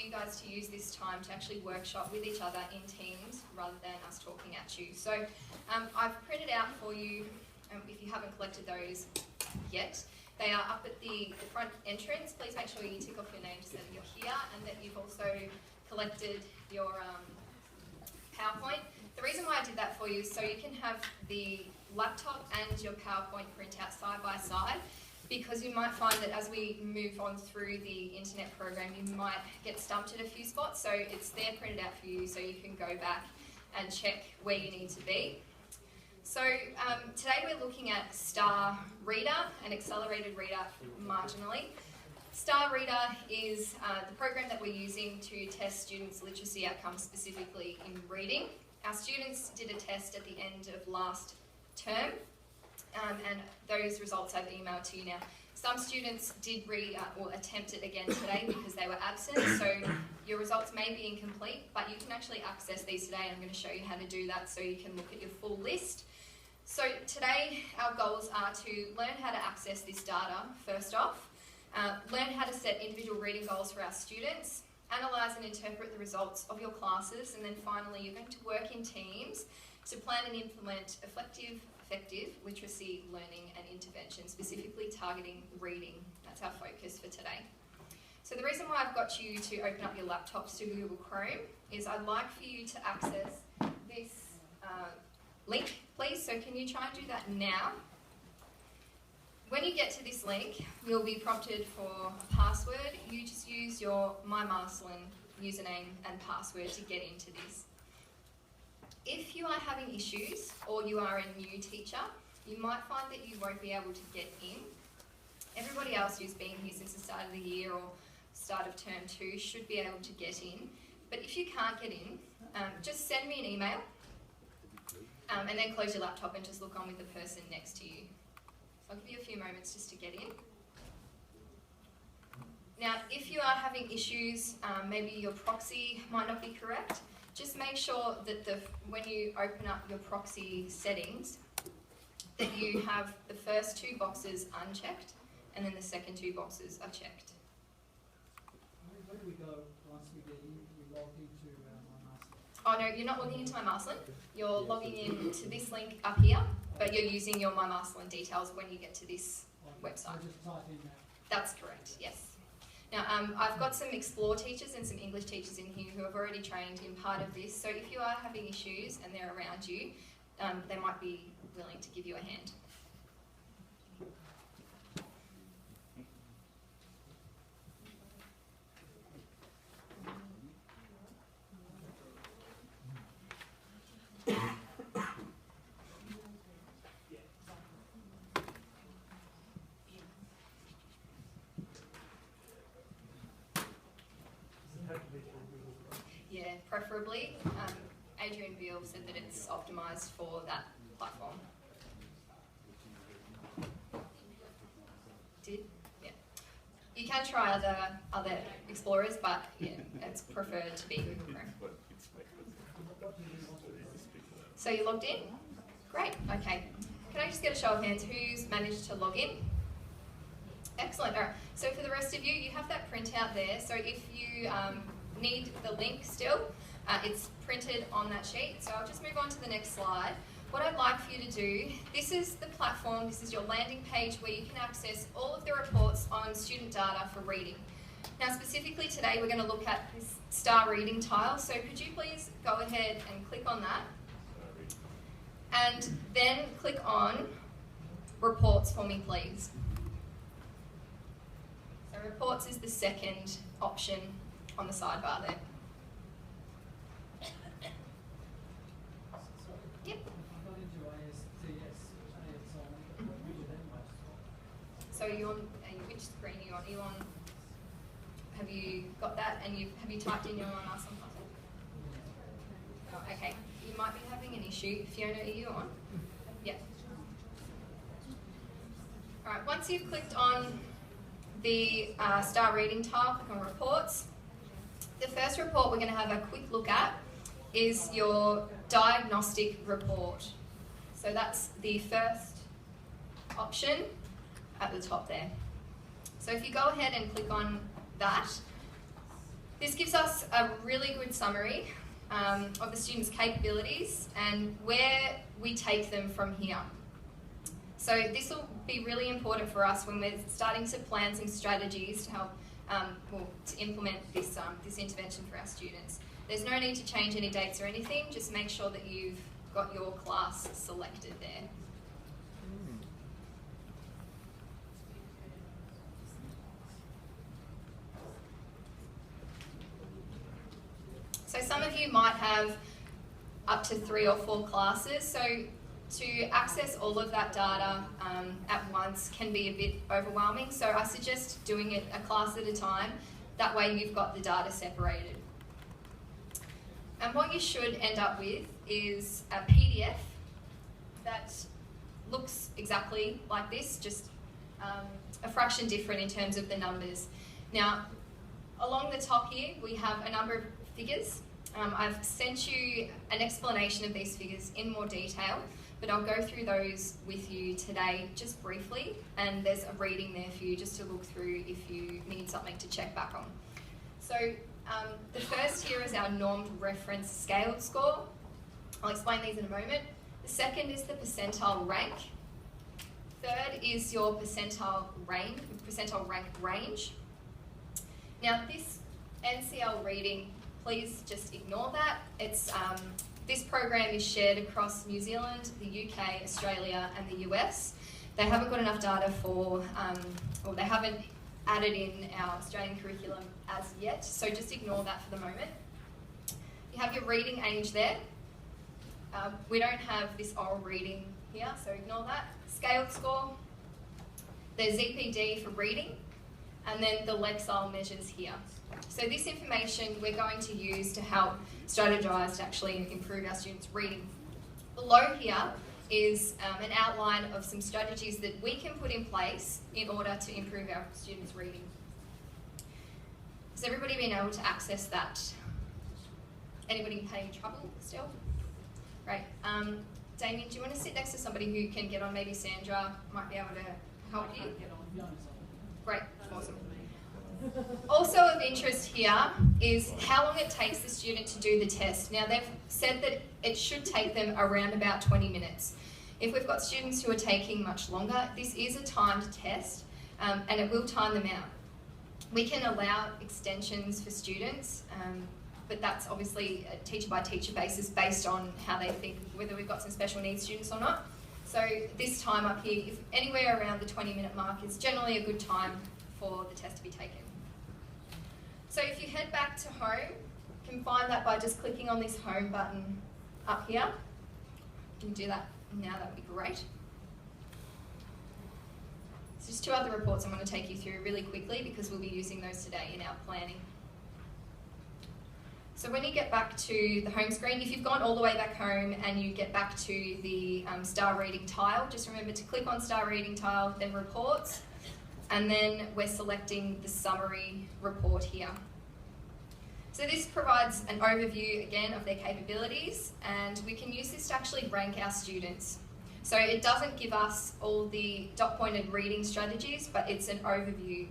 you guys to use this time to actually workshop with each other in teams rather than us talking at you. So I've printed out for you, if you haven't collected those yet, they are up at the front entrance. Please make sure you tick off your name so that you're here and that you've also collected your PowerPoint. The reason why I did that for you is so you can have the laptop and your PowerPoint printout side by side, because you might find that as we move on through the internet program, you might get stumped at a few spots. So it's there printed out for you so you can go back and check where you need to be. So today we're looking at Star Reader and Accelerated Reader marginally. Star Reader is the program that we're using to test students' literacy outcomes, specifically in reading. Our students did a test at the end of last term, and those results I've emailed to you now. Some students did or attempt it again today because they were absent, so your results may be incomplete, but you can actually access these today. I'm going to show you how to do that so you can look at your full list. So today our goals are to learn how to access this data first off, learn how to set individual reading goals for our students, analyse and interpret the results of your classes, and then finally you're going to work in teams to plan and implement effective literacy learning and intervention, specifically targeting reading. That's our focus for today. So the reason why I've got you to open up your laptops to Google Chrome is I'd like for you to access this link, please. So can you try and do that now? When you get to this link, you'll be prompted for a password. You just use your MyMarcelin username and password to get into this. If you are having issues or you are a new teacher, you might find that you won't be able to get in. Everybody else who's been here since the start of the year or start of term 2 should be able to get in. But if you can't get in, just send me an email and then close your laptop and just look on with the person next to you. So I'll give you a few moments just to get in. Now, if you are having issues, maybe your proxy might not be correct, just make sure that when you open up your proxy settings, that you have the first 2 boxes unchecked and then the second 2 boxes are checked. Where do we go once we get in? We log into MyMarcelin? Oh no, you're not logging into MyMarcelin. You're logging into this link up here, but you're using your MyMarcelin details when you get to this website. So just type in that. That's correct, yes. Now, I've got some Explore teachers and some English teachers in here who have already trained in part of this, so if you are having issues and they're around you, they might be willing to give you a hand. Yeah, preferably. Adrian Beale said that it's optimised for that platform. Did? Yeah. You can try other explorers, but yeah, it's preferred to be Google Chrome. So you logged in? Great, okay. Can I just get a show of hands? Who's managed to log in? Excellent. All right. So for the rest of you, you have that printout there. So if you need the link still, it's printed on that sheet. So I'll just move on to the next slide. What I'd like for you to do, this is the platform, this is your landing page where you can access all of the reports on student data for reading. Now specifically today we're going to look at this Star Reading tile, so could you please go ahead and click on that and then click on Reports for me please. So Reports is the second option on the sidebar there. Yep. So you're on, which screen are you on? Are you on, have you got that and have you typed in your MyMarcelin password? Oh, okay, you might be having an issue. Fiona, are you on? Yep. Alright, once you've clicked on the Star Reading tile, click on Reports. The first report we're going to have a quick look at is your Diagnostic Report. So that's the first option at the top there. So if you go ahead and click on that, This gives us a really good summary of the students' capabilities and where we take them from here. So this will be really important for us when we're starting to plan some strategies to help, to implement this intervention for our students. There's no need to change any dates or anything, just make sure that you've got your class selected there. So some of you might have up to 3 or 4 classes, so to access all of that data at once can be a bit overwhelming, so I suggest doing it a class at a time. That way you've got the data separated. And what you should end up with is a PDF that looks exactly like this, just a fraction different in terms of the numbers. Now, along the top here, we have a number of figures. I've sent you an explanation of these figures in more detail, but I'll go through those with you today just briefly, and there's a reading there for you just to look through if you need something to check back on. So the first here is our normed reference scaled score. I'll explain these in a moment. The second is the percentile rank. Third is your percentile rank range. Now this NCL reading, please just ignore that. It's this program is shared across New Zealand, the UK, Australia and the US. They haven't got enough data for, or they haven't added in our Australian curriculum as yet, so just ignore that for the moment. You have your reading age there. We don't have this oral reading here, so ignore that. Scaled score, there's ZPD for reading, and then the Lexile measures here. So this information we're going to use to help strategise to actually improve our students' reading. Below here is an outline of some strategies that we can put in place in order to improve our students' reading. Has everybody been able to access that? Anybody having trouble still? Great. Damien, do you want to sit next to somebody who can get on? Maybe Sandra might be able to help you. Great, awesome. Also of interest here is how long it takes the student to do the test. Now they've said that it should take them around about 20 minutes. If we've got students who are taking much longer, this is a timed test and it will time them out. We can allow extensions for students, but that's obviously a teacher by teacher basis based on how they think whether we've got some special needs students or not. So this time up here, if anywhere around the 20-minute mark is generally a good time for the test to be taken. So if you head back to home, you can find that by just clicking on this home button up here. You can do that now, that would be great. So just 2 other reports I'm going to take you through really quickly because we'll be using those today in our planning. So when you get back to the home screen, if you've gone all the way back home and you get back to the star rating tile, just remember to click on star rating tile, then reports, and then we're selecting the summary report here. So this provides an overview again of their capabilities, and we can use this to actually rank our students. So it doesn't give us all the dot-pointed reading strategies, but it's an overview.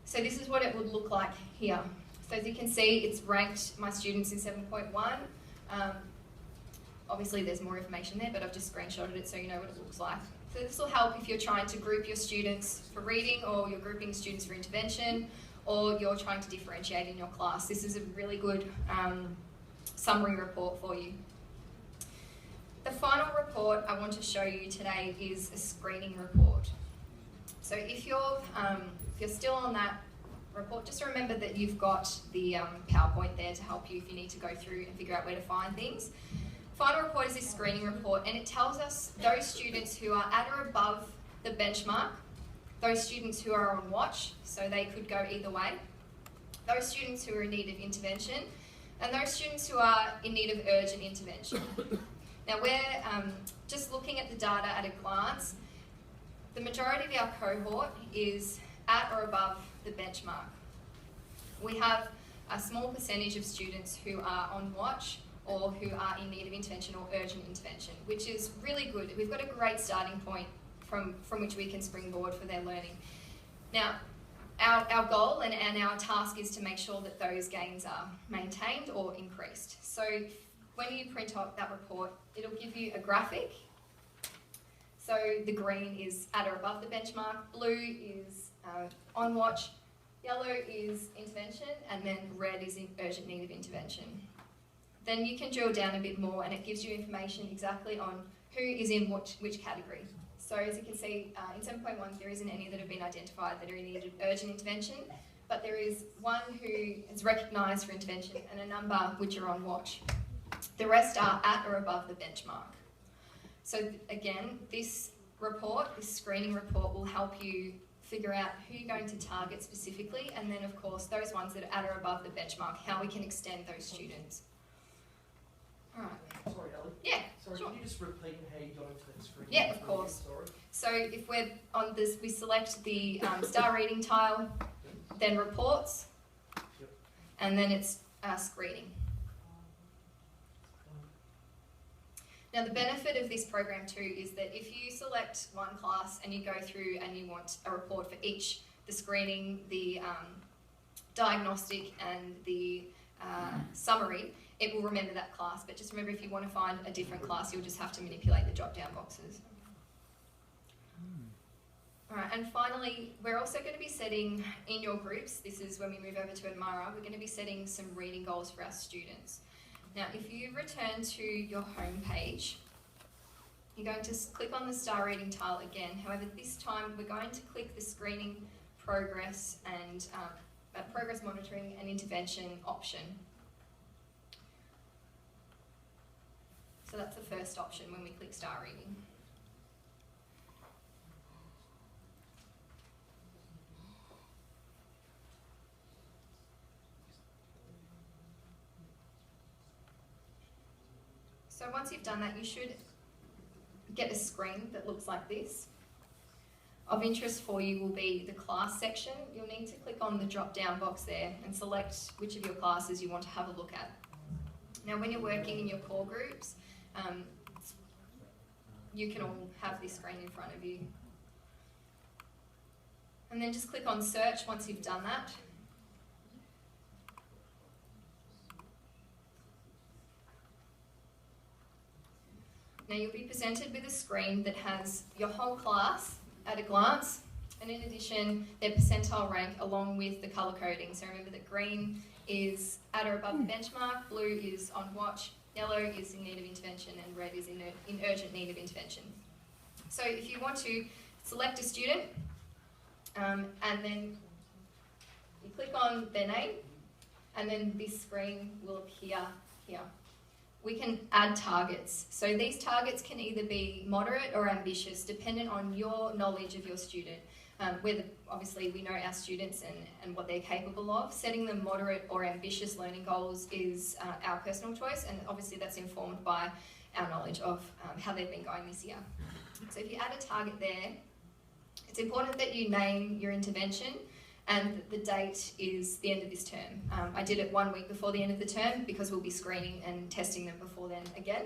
So this is what it would look like here. So as you can see, it's ranked my students in 7.1. Obviously there's more information there, but I've just screenshotted it so you know what it looks like. So this will help if you're trying to group your students for reading, or you're grouping students for intervention, or you're trying to differentiate in your class. This is a really good summary report for you. The final report I want to show you today is a screening report. So if you're still on that report, just remember that you've got the PowerPoint there to help you if you need to go through and figure out where to find things. Final report is this screening report, and it tells us those students who are at or above the benchmark, those students who are on watch, so they could go either way, those students who are in need of intervention, and those students who are in need of urgent intervention. Now we're just looking at the data at a glance. The majority of our cohort is at or above the benchmark. We have a small percentage of students who are on watch or who are in need of intervention or urgent intervention, which is really good. We've got a great starting point from which we can springboard for their learning. Now, our goal and our task is to make sure that those gains are maintained or increased. So when you print out that report, it'll give you a graphic. So the green is at or above the benchmark, blue is on watch, yellow is intervention, and then red is in urgent need of intervention. Then you can drill down a bit more and it gives you information exactly on who is in which category. So as you can see, in 7.1 there isn't any that have been identified that are in need of urgent intervention, but there is one who is recognised for intervention and a number which are on watch. The rest are at or above the benchmark. So again, this report, this screening report, will help you figure out who you're going to target specifically, and then of course those ones that are at or above the benchmark, how we can extend those students. All right. Sorry, Ellie. Yeah, Sorry, sure. can you just repeat how you got into that screen? Yeah, of course. Sorry. So if we're on this, we select the star reading tile, then reports, Yep. and then it's screening. Now the benefit of this program too is that if you select one class and you go through and you want a report for each, the screening, the diagnostic and the summary, it will remember that class. But just remember, if you want to find a different class, you'll just have to manipulate the drop-down boxes. All right, and finally, we're also going to be setting in your groups, this is when we move over to Admira, we're going to be setting some reading goals for our students. Now, if you return to your home page, you're going to click on the star reading tile again. However, this time we're going to click the screening progress and progress monitoring and intervention option. So that's the first option when we click star reading. So once you've done that, you should get a screen that looks like this. Of interest for you will be the class section. You'll need to click on the drop-down box there and select which of your classes you want to have a look at. Now, when you're working in your core groups, you can all have this screen in front of you. And then just click on search once you've done that. Now you'll be presented with a screen that has your whole class at a glance, and in addition their percentile rank along with the colour coding. So remember that green is at or above the benchmark, blue is on watch, yellow is in need of intervention, and red is in urgent need of intervention. So if you want to select a student and then you click on their name, and then this screen will appear here. We can add targets. So these targets can either be moderate or ambitious, dependent on your knowledge of your student. Obviously we know our students and what they're capable of. Setting them moderate or ambitious learning goals is our personal choice, and obviously that's informed by our knowledge of how they've been going this year. So if you add a target there, it's important that you name your intervention, and the date is the end of this term. I did it 1 week before the end of the term because we'll be screening and testing them before then again.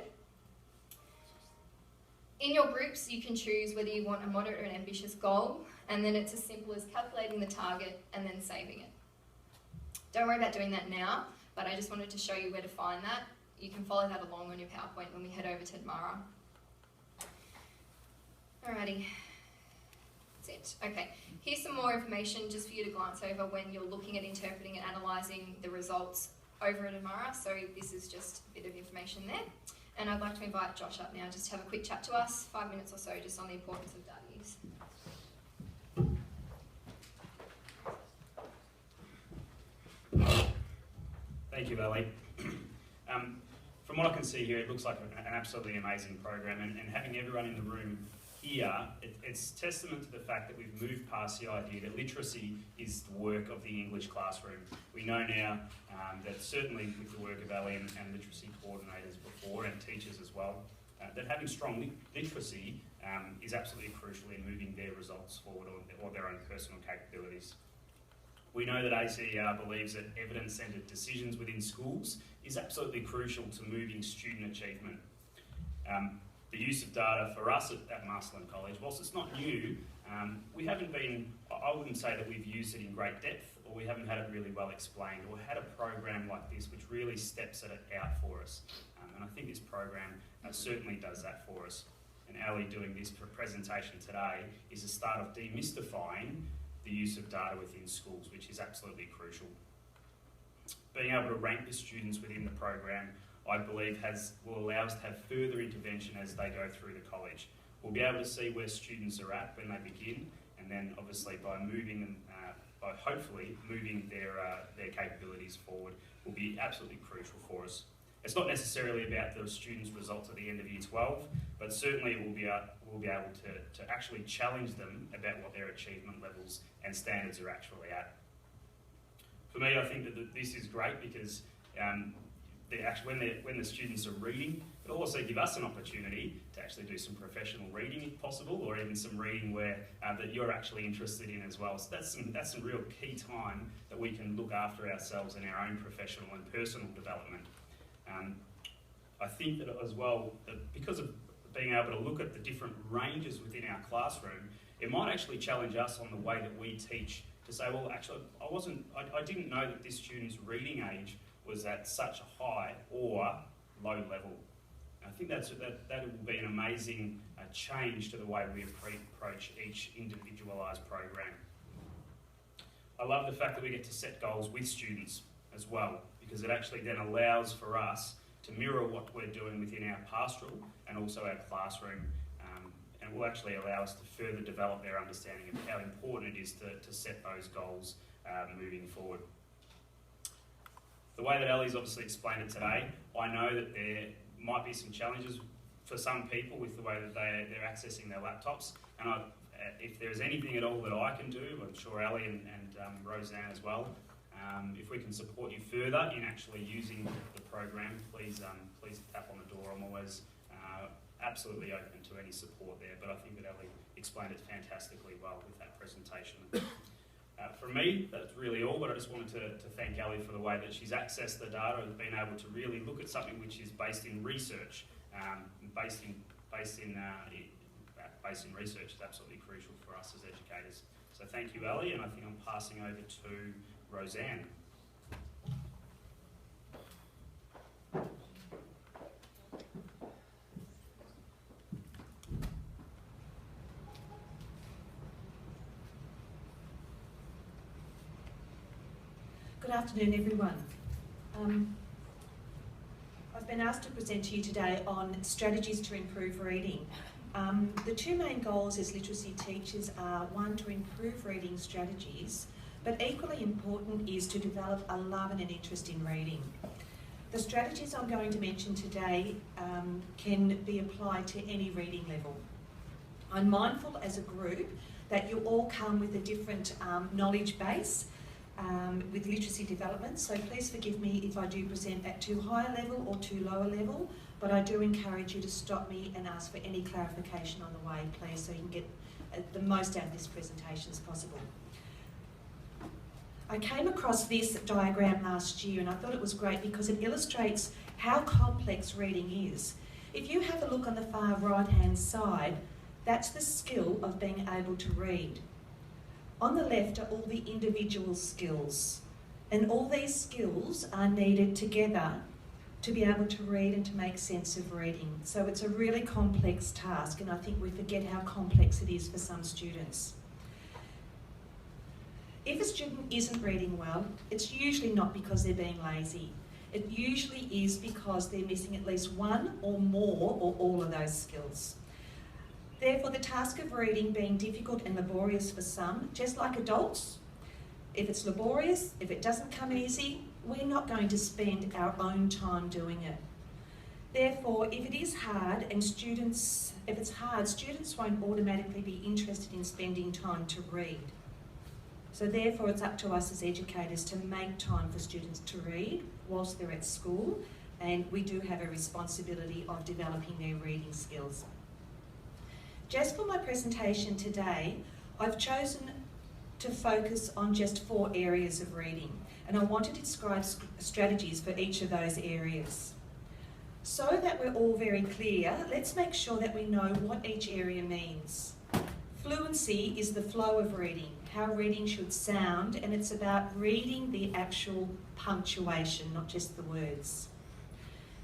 In your groups, you can choose whether you want a moderate or an ambitious goal, and then it's as simple as calculating the target and then saving it. Don't worry about doing that now, but I just wanted to show you where to find that. You can follow that along on your PowerPoint when we head over to Admira. Alrighty. That's it. Okay, here's some more information just for you to glance over when you're looking at interpreting and analysing the results over at Admira. So this is just a bit of information there. And I'd like to invite Josh up now just to have a quick chat to us, 5 minutes or so, just on the importance of data use. Thank you, Ellie. From what I can see here, it looks like an absolutely amazing program, and having everyone in the room here, it's testament to the fact that we've moved past the idea that literacy is the work of the English classroom. We know now that certainly with the work of Ellie and literacy coordinators before, and teachers as well, that having strong literacy is absolutely crucial in moving their results forward or their own personal capabilities. We know that ACER believes that evidence-centred decisions within schools is absolutely crucial to moving student achievement. The use of data for us at Marsland College, whilst it's not new, We haven't been, I wouldn't say that we've used it in great depth, or we haven't had it really well explained, or had a program like this which really steps it out for us. And I think this program certainly does that for us. And Ali doing this presentation today is a start of demystifying the use of data within schools, which is absolutely crucial. Being able to rank the students within the program, I believe will allow us to have further intervention as they go through the college. We'll be able to see where students are at when they begin, and then obviously by moving them, by hopefully moving their capabilities forward, will be absolutely crucial for us. It's not necessarily about the students' results at the end of Year 12, but certainly we'll be able to actually challenge them about what their achievement levels and standards are actually at. For me, I think that this is great because when the students are reading, it'll also give us an opportunity to actually do some professional reading if possible, or even some reading where that you're actually interested in as well. So that's some real key time that we can look after ourselves in our own professional and personal development. I think that as well, that because of being able to look at the different ranges within our classroom, it might actually challenge us on the way that we teach to say, well, actually, I didn't know that this student's reading age was at such a high or low level. I think that will be an amazing change to the way we approach each individualised program. I love the fact that we get to set goals with students as well, because it actually then allows for us to mirror what we're doing within our pastoral and also our classroom, and will actually allow us to further develop their understanding of how important it is to set those goals moving forward. The way that Ali's obviously explained it today, I know that there might be some challenges for some people with the way that they're accessing their laptops, and if there's anything at all that I can do, I'm sure Ali and Roseanne as well, if we can support you further in actually using the program, please tap on the door. I'm always absolutely open to any support there, but I think that Ali explained it fantastically well with that presentation. From me, that's really all, but I just wanted to thank Ali for the way that she's accessed the data and been able to really look at something which is based in research. Based in research is absolutely crucial for us as educators. So thank you, Ali, and I think I'm passing over to Roseanne. Good afternoon, everyone. I've been asked to present to you today on strategies to improve reading. The two main goals as literacy teachers are, one, to improve reading strategies, but equally important is to develop a love and an interest in reading. The strategies I'm going to mention today can be applied to any reading level. I'm mindful as a group that you all come with a different knowledge base with literacy development, so please forgive me if I do present at too high a level or too low a level, but I do encourage you to stop me and ask for any clarification on the way, please, so you can get the most out of this presentation as possible. I came across this diagram last year and I thought it was great because it illustrates how complex reading is. If you have a look on the far right-hand side, that's the skill of being able to read. On the left are all the individual skills, and all these skills are needed together to be able to read and to make sense of reading. So it's a really complex task, and I think we forget how complex it is for some students. If a student isn't reading well, it's usually not because they're being lazy. It usually is because they're missing at least one or more or all of those skills. Therefore, the task of reading being difficult and laborious for some, just like adults, if it's laborious, if it doesn't come easy, we're not going to spend our own time doing it. Therefore, if it is hard and students won't automatically be interested in spending time to read. So therefore, it's up to us as educators to make time for students to read whilst they're at school, and we do have a responsibility of developing their reading skills. Just for my presentation today, I've chosen to focus on just 4 areas of reading, and I want to describe strategies for each of those areas. So that we're all very clear, let's make sure that we know what each area means. Fluency is the flow of reading, how reading should sound, and it's about reading the actual punctuation, not just the words.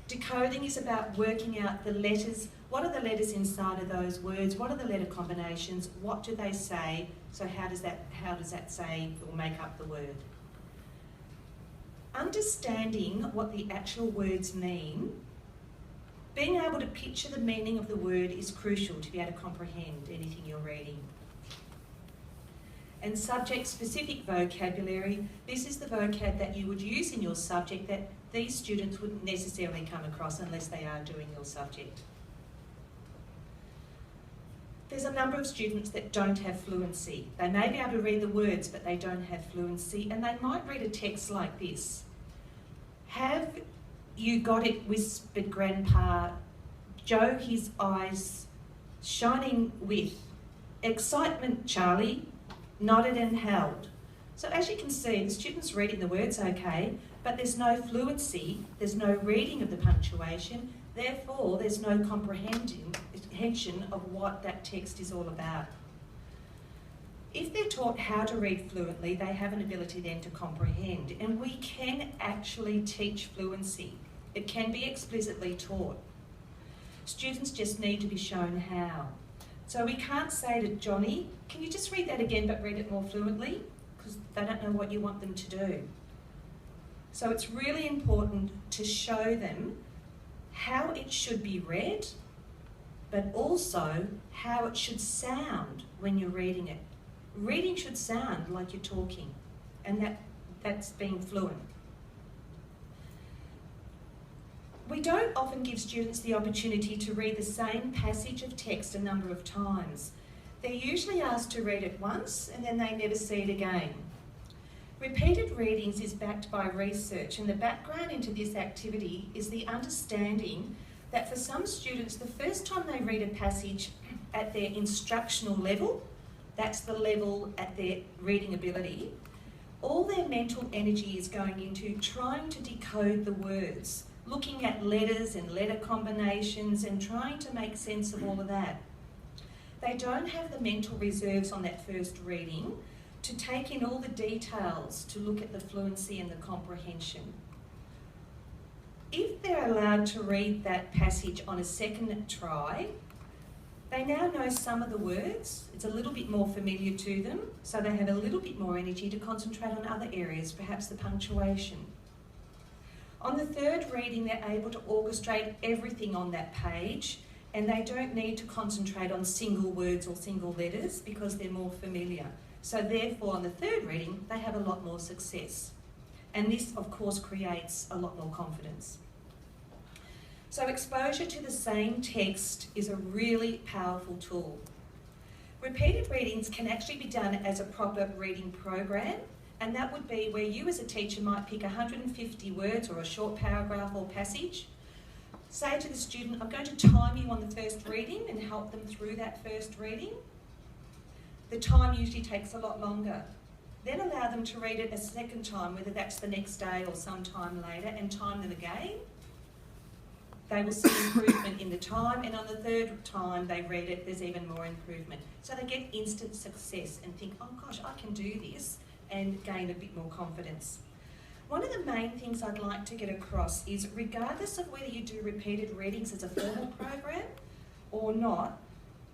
Decoding is about working out the letters. What are the letters inside of those words? What are the letter combinations? What do they say? So how does that say or make up the word? Understanding what the actual words mean, being able to picture the meaning of the word is crucial to be able to comprehend anything you're reading. And subject-specific vocabulary, this is the vocab that you would use in your subject that these students wouldn't necessarily come across unless they are doing your subject. There's a number of students that don't have fluency. They may be able to read the words, but they don't have fluency, and they might read a text like this. Have you got it, whispered Grandpa, Joe, his eyes shining with excitement, Charlie, nodded and held. So as you can see, the student's reading the words okay, but there's no fluency, there's no reading of the punctuation, therefore there's no comprehension of what that text is all about. If they're taught how to read fluently, they have an ability then to comprehend, and we can actually teach fluency. It can be explicitly taught. Students just need to be shown how. So we can't say to Johnny, can you just read that again but read it more fluently? Because they don't know what you want them to do. So it's really important to show them how it should be read, but also how it should sound when you're reading it. Reading should sound like you're talking, and that's being fluent. We don't often give students the opportunity to read the same passage of text a number of times. They're usually asked to read it once and then they never see it again. Repeated readings is backed by research, and the background into this activity is the understanding that for some students, the first time they read a passage at their instructional level, that's the level at their reading ability, all their mental energy is going into trying to decode the words, looking at letters and letter combinations and trying to make sense of all of that. They don't have the mental reserves on that first reading to take in all the details, to look at the fluency and the comprehension. If they're allowed to read that passage on a second try, they now know some of the words, it's a little bit more familiar to them, so they have a little bit more energy to concentrate on other areas, perhaps the punctuation. On the third reading, they're able to orchestrate everything on that page, and they don't need to concentrate on single words or single letters because they're more familiar. So therefore, on the third reading, they have a lot more success. And this, of course, creates a lot more confidence. So exposure to the same text is a really powerful tool. Repeated readings can actually be done as a proper reading program, and that would be where you as a teacher might pick 150 words or a short paragraph or passage. Say to the student, I'm going to time you on the first reading and help them through that first reading. The time usually takes a lot longer. Then allow them to read it a second time, whether that's the next day or sometime later, and time them again. They will see improvement in the time, and on the third time they read it, there's even more improvement. So they get instant success and think, oh gosh, I can do this, and gain a bit more confidence. One of the main things I'd like to get across is, regardless of whether you do repeated readings as a formal program or not,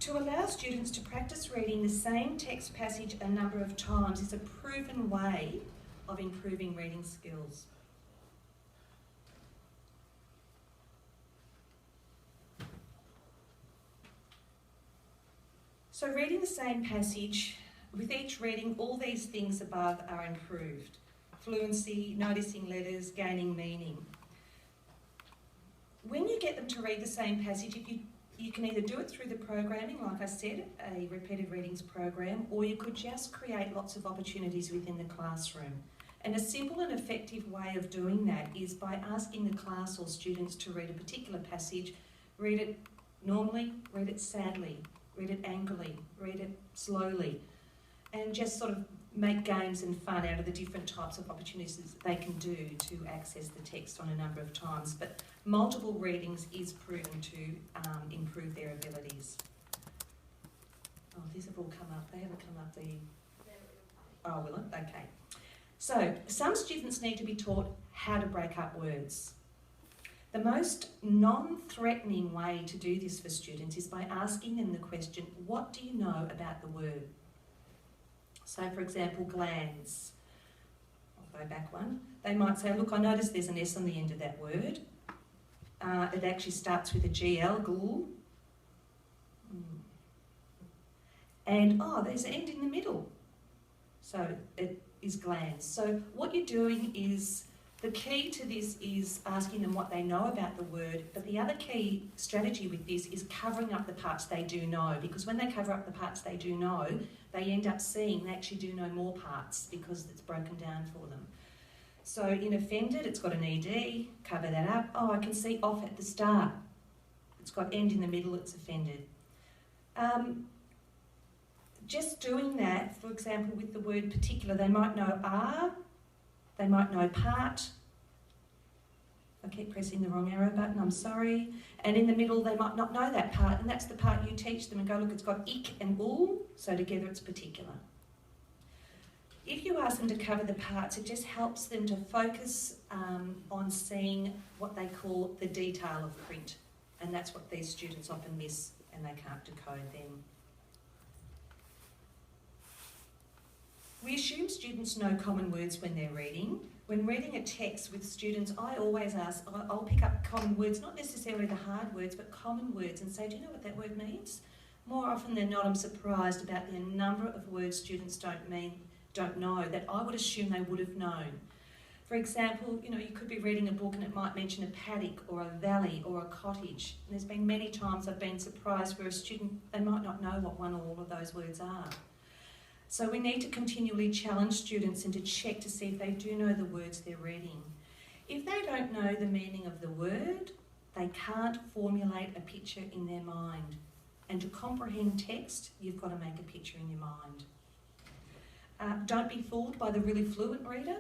to allow students to practice reading the same text passage a number of times is a proven way of improving reading skills. So reading the same passage, with each reading, all these things above are improved. Fluency, noticing letters, gaining meaning. When you get them to read the same passage, you can either do it through the programming, like I said, a repeated readings program, or you could just create lots of opportunities within the classroom. And a simple and effective way of doing that is by asking the class or students to read a particular passage, read it normally, read it sadly, read it angrily, read it slowly, and just sort of make games and fun out of the different types of opportunities that they can do to access the text on a number of times. But multiple readings is proven to improve their abilities. Oh, these have all come up. They haven't come up, Oh, will it? Okay. So, some students need to be taught how to break up words. The most non-threatening way to do this for students is by asking them the question, what do you know about the word? So, for example, glands. I'll go back one. They might say, look, I noticed there's an S on the end of that word. It actually starts with a GL, gl. And, oh, there's an end in the middle. So it is glands. So what you're doing is, the key to this is asking them what they know about the word, but the other key strategy with this is covering up the parts they do know, because when they cover up the parts they do know, they end up seeing they actually do know more parts because it's broken down for them. So in offended, it's got an ED, cover that up. Oh, I can see off at the start. It's got end in the middle, it's offended. Just doing that, for example, with the word particular, they might know are, they might know part. I keep pressing the wrong arrow button, I'm sorry. And in the middle, they might not know that part, and that's the part you teach them and go, look, it's got ik and ul, so together it's particular. If you ask them to cover the parts, it just helps them to focus on seeing what they call the detail of print. And that's what these students often miss, and they can't decode them. We assume students know common words when they're reading. When reading a text with students, I always ask, I'll pick up common words, not necessarily the hard words, but common words, and say, do you know what that word means? More often than not, I'm surprised about the number of words students don't know that I would assume they would have known. For example, you could be reading a book and it might mention a paddock or a valley or a cottage. And there's been many times I've been surprised where a student, they might not know what one or all of those words are. So we need to continually challenge students and to check to see if they do know the words they're reading. If they don't know the meaning of the word, they can't formulate a picture in their mind. And to comprehend text, you've got to make a picture in your mind. Don't be fooled by the really fluent reader.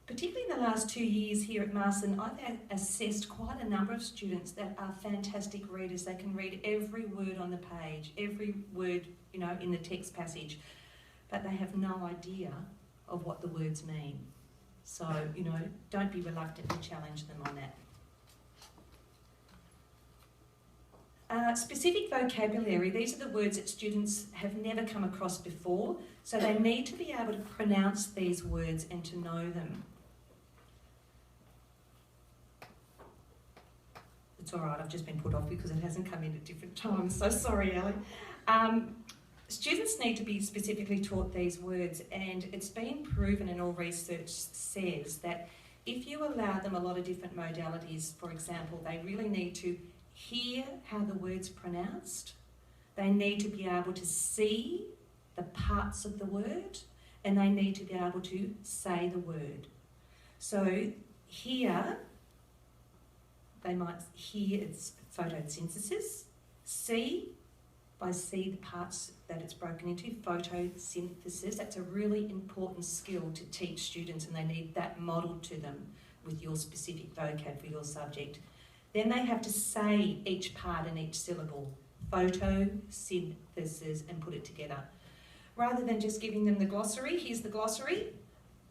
Particularly in the last 2 years here at Marsden, I've assessed quite a number of students that are fantastic readers. They can read every word on the page, every word, in the text passage, but they have no idea of what the words mean. So, don't be reluctant to challenge them on that. Specific vocabulary, these are the words that students have never come across before, so they need to be able to pronounce these words and to know them. It's all right, I've just been put off because it hasn't come in at different times, so sorry, Ellie. Students need to be specifically taught these words, and it's been proven, and all research says, that if you allow them a lot of different modalities, for example, they really need to hear how the word's pronounced, they need to be able to see the parts of the word, and they need to be able to say the word. So here, they might hear its photosynthesis, see the parts that it's broken into, photosynthesis. That's a really important skill to teach students, and they need that modelled to them with your specific vocab for your subject. Then they have to say each part and each syllable, photosynthesis, and put it together. Rather than just giving them the glossary, here's the glossary,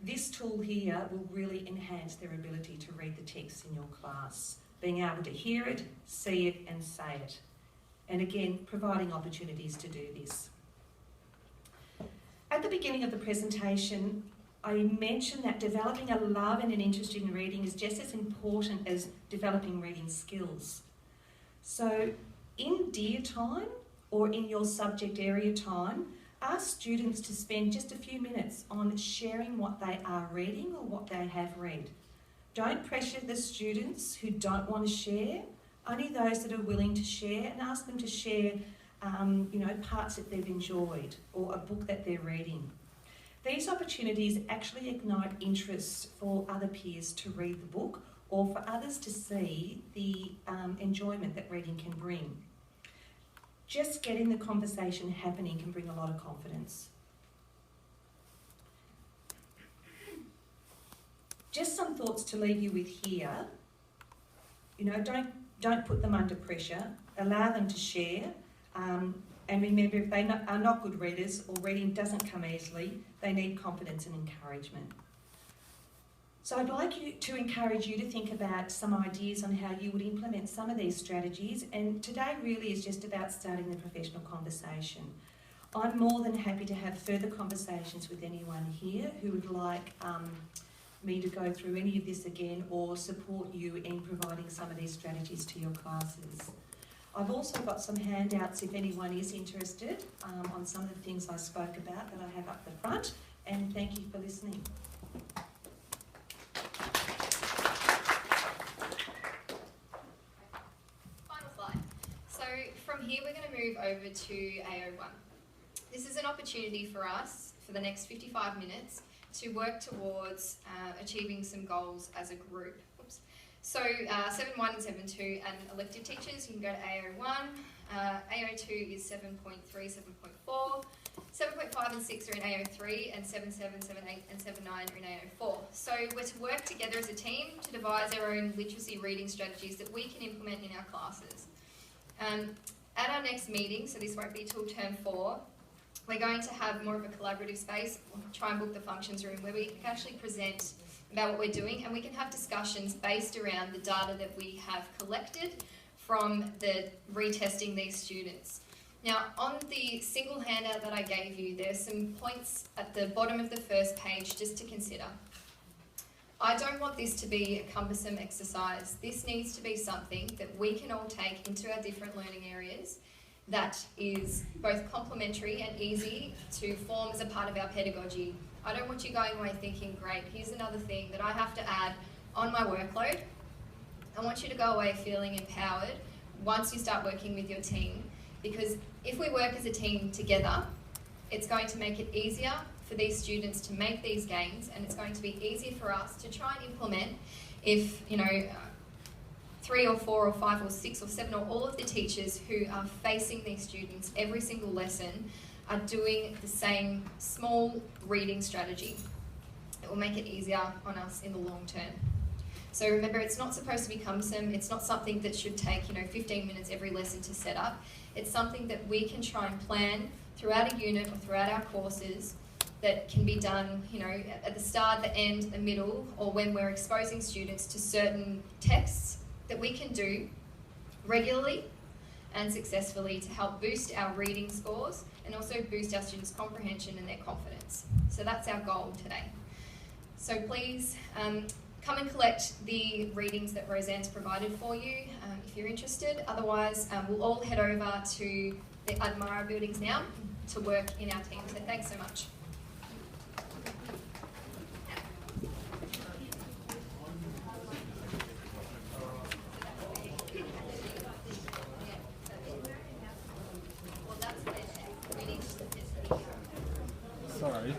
this tool here will really enhance their ability to read the text in your class, being able to hear it, see it, and say it. And again, providing opportunities to do this. At the beginning of the presentation, I mentioned that developing a love and an interest in reading is just as important as developing reading skills. So in DEAR time or in your subject area time, ask students to spend just a few minutes on sharing what they are reading or what they have read. Don't pressure the students who don't want to share, only those that are willing to share, and ask them to share parts that they've enjoyed or a book that they're reading. These opportunities actually ignite interest for other peers to read the book or for others to see the enjoyment that reading can bring. Just getting the conversation happening can bring a lot of confidence. Just some thoughts to leave you with here. Don't put them under pressure. Allow them to share. And remember, if they are not good readers or reading doesn't come easily, they need confidence and encouragement. So I'd like to encourage you to think about some ideas on how you would implement some of these strategies, and today really is just about starting the professional conversation. I'm more than happy to have further conversations with anyone here who would like me to go through any of this again or support you in providing some of these strategies to your classes. I've also got some handouts if anyone is interested on some of the things I spoke about that I have up the front, and thank you for listening. Final slide. So from here we're going to move over to AO1. This is an opportunity for us for the next 55 minutes to work towards achieving some goals as a group. Oops. So 7.1 and 7.2 and elective teachers, you can go to AO1. AO2 is 7.3, 7.4. 7.5 and 6 are in AO3, and 7.7, 7.8 and 7.9 are in AO4. So we're to work together as a team to devise our own literacy reading strategies that we can implement in our classes. At our next meeting, so this won't be till term 4, we're going to have more of a collaborative space. We'll try and book the functions room where we can actually present about what we're doing, and we can have discussions based around the data that we have collected from the retesting these students. Now, on the single handout that I gave you, there's some points at the bottom of the first page just to consider. I don't want this to be a cumbersome exercise. This needs to be something that we can all take into our different learning areas that is both complementary and easy to form as a part of our pedagogy. I don't want you going away thinking, great, here's another thing that I have to add on my workload. I want you to go away feeling empowered once you start working with your team, because if we work as a team together, it's going to make it easier for these students to make these gains, and it's going to be easier for us to try and implement if, 3 or 4 or 5 or 6 or 7 or all of the teachers who are facing these students every single lesson are doing the same small reading strategy. It will make it easier on us in the long term. So remember, it's not supposed to be cumbersome. It's not something that should take 15 minutes every lesson to set up. It's something that we can try and plan throughout a unit or throughout our courses that can be done, at the start, the end, the middle, or when we're exposing students to certain texts that we can do regularly and successfully to help boost our reading scores and also boost our students' comprehension and their confidence. So that's our goal today. So please come and collect the readings that Roseanne's provided for you if you're interested. Otherwise, we'll all head over to the Admira buildings now to work in our team. So thanks so much. Sorry.